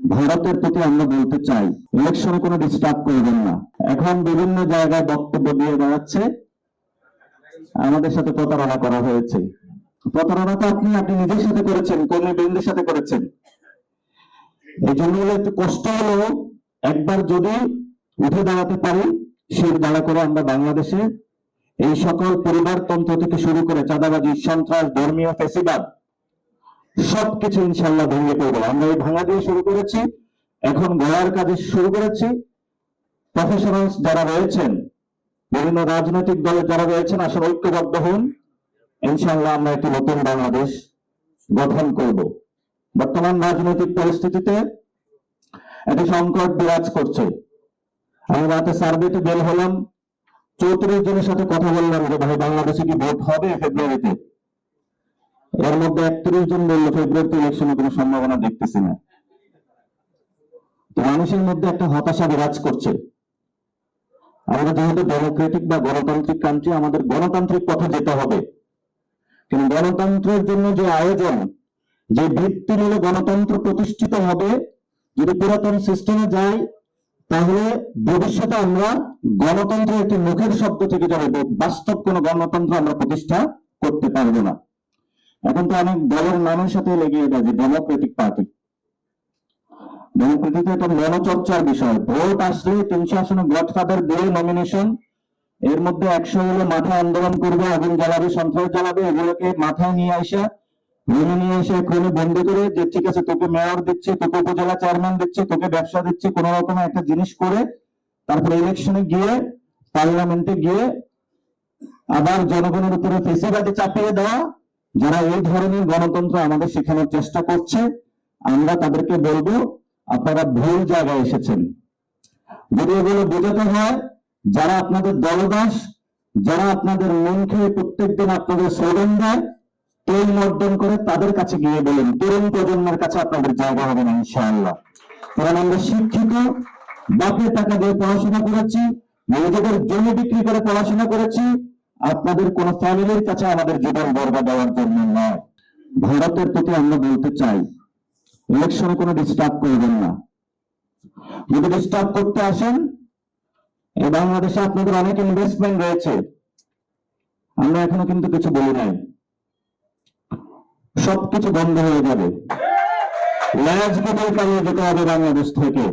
ভারতের প্রতি আমরা বলতে চাই, ইলেকশনে কোনো ডিস্টার্ব করবেন না। এখন বিভিন্ন জায়গায় বক্তব্য দিয়ে বেড়াচ্ছে আমাদের সাথে প্রতারণা করা হয়েছে। প্রতারণা তো আপনি নিজের সাথে করেছেন, কর্মী বৃন্দের সাথে করেছেন। এই জন্য একটু কষ্ট হলো, একবার যদি উঠে দাঁড়াতে পারি, শির দাঁড়া করে আমরা বাংলাদেশে এই সকল পরিবারতন্ত্র থেকে শুরু করে চাঁদাবাজি, সন্ত্রাস, ধর্মীয় ফ্যাসিবাদ সবকিছু ইনশাল্লাহ ভেঙে পড়বো। আমরা এই ভাঙা দিয়ে শুরু করেছি, এখন গড়ার কাজে শুরু করেছি। প্রফেশনালস যারা রয়েছেন, বিভিন্ন রাজনৈতিক দলে যারা রয়েছেন, আসলে ঐক্যবদ্ধ হন। ইনশাল্লাহ আমরা একটি নতুন বাংলাদেশ গঠন করব। বর্তমান রাজনৈতিক পরিস্থিতিতে একটি সংকট বিরাজ করছে। আমি রাতে সার্ভেতে বের হলাম, 34 জনের সাথে কথা বললাম যে ভাই বাংলাদেশে কি ভোট হবে ফেব্রুয়ারিতে? এর মধ্যে 31 জন বললো ফেব্রুয়ারিতে ইলেকশনের কোনো সম্ভাবনা দেখতেছি না। তো মানুষের মধ্যে একটা হতাশা বিরাজ করছে। আমরা যেহেতু ডেমোক্রেটিক বা গণতান্ত্রিক কান্ট্রি, আমাদের গণতান্ত্রিক পথে যেতে হবে। কিন্তু গণতন্ত্রের জন্য যে আয়োজন, যে ভিত্তিমূলক গণতন্ত্র প্রতিষ্ঠিত হবে, যদি পুরাতন সিস্টেমে যাই, তাহলে ভবিষ্যতে আমরা গণতন্ত্রের একটি মুখের শব্দ থেকে যাবে, বাস্তব কোন গণতন্ত্র আমরা প্রতিষ্ঠা করতে পারবো না। এখন তো অনেক দলের নামের সাথে লেগে যায় যে ডেমোক্রেটিক পার্টি। ডেমোক্রেটিক একটা মনোচর্চার বিষয়। ভোট আসলে 300 আসনে গডফাদার দিয়ে নমিনেশন, এর মধ্যে 100 হলে মাথায় আন্দোলন করবে, আগুন জ্বালাবে, সন্ত্রাস জ্বালাবে, এগুলোকে মাথায় নিয়ে আসা, রুমে নিয়ে এসে এখানে বন্ধ করে যে ঠিক আছে তোকে মেয়র দিচ্ছে, তোকে উপজেলা চেয়ারম্যান দিচ্ছে, তোকে ব্যবসা দিচ্ছে, কোন রকম একটা জিনিস করে তারপরে ইলেকশনে গিয়ে, পার্লামেন্টে গিয়ে আবার জনগণের উপরে ফেসিবাদী চাপিয়ে দেওয়া। যারা এই ধরনের গণতন্ত্র আমাদের শেখানোর চেষ্টা করছে, আমরা তাদেরকে বলবো আপনারা ভুল জায়গায় এসেছেন। যদি এগুলো বোঝাতে হয়, যারা আপনাদের দলদাস, যারা আপনাদের মন খেয়ে প্রত্যেকদিন আপনাদের স্লোগান দেয়, তেল মর্দন করে, তাদের কাছে গিয়ে বলেন তরুণ প্রজন্মের কাছে আপনাদের জায়গা হবে না ইনশাআল্লাহ। কারণ আমরা শিক্ষিত, বাপের টাকা দিয়ে পড়াশোনা করেছি, নিজেদের জমি বিক্রি করে পড়াশোনা করেছি। আপনাদের কোন ফ্যামিলির কাছে আমাদের জীবন বর্বাদ দেওয়ার জন্য নয়। ভারতের প্রতি আমরা বলতে চাই, ইলেকশনে কোনো ডিস্টার্ব করবেন না। যদি ডিস্টার্ব করতে আসেন, এই বাংলাদেশে আপনাদের অনেক ইনভেস্টমেন্ট রয়েছে, আমরা এখনো কিন্তু কিছু বলি নাই। সবকিছু বন্ধ হয়ে যাবে, ল্যাজ কেটে পালিয়ে যেতে হবে বাংলাদেশ থেকে।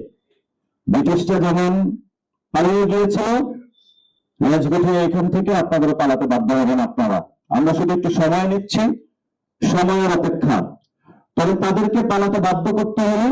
ব্রিটিশটা যেমন পালিয়ে গিয়েছিল, ল্যাজ কেটে এখান থেকে আপনাদের পালাতে বাধ্য হবেন আপনারা। আমরা শুধু একটু সময় নিচ্ছি, সময়ের অপেক্ষা। তবে তাদেরকে পালাতে বাধ্য করতে হলে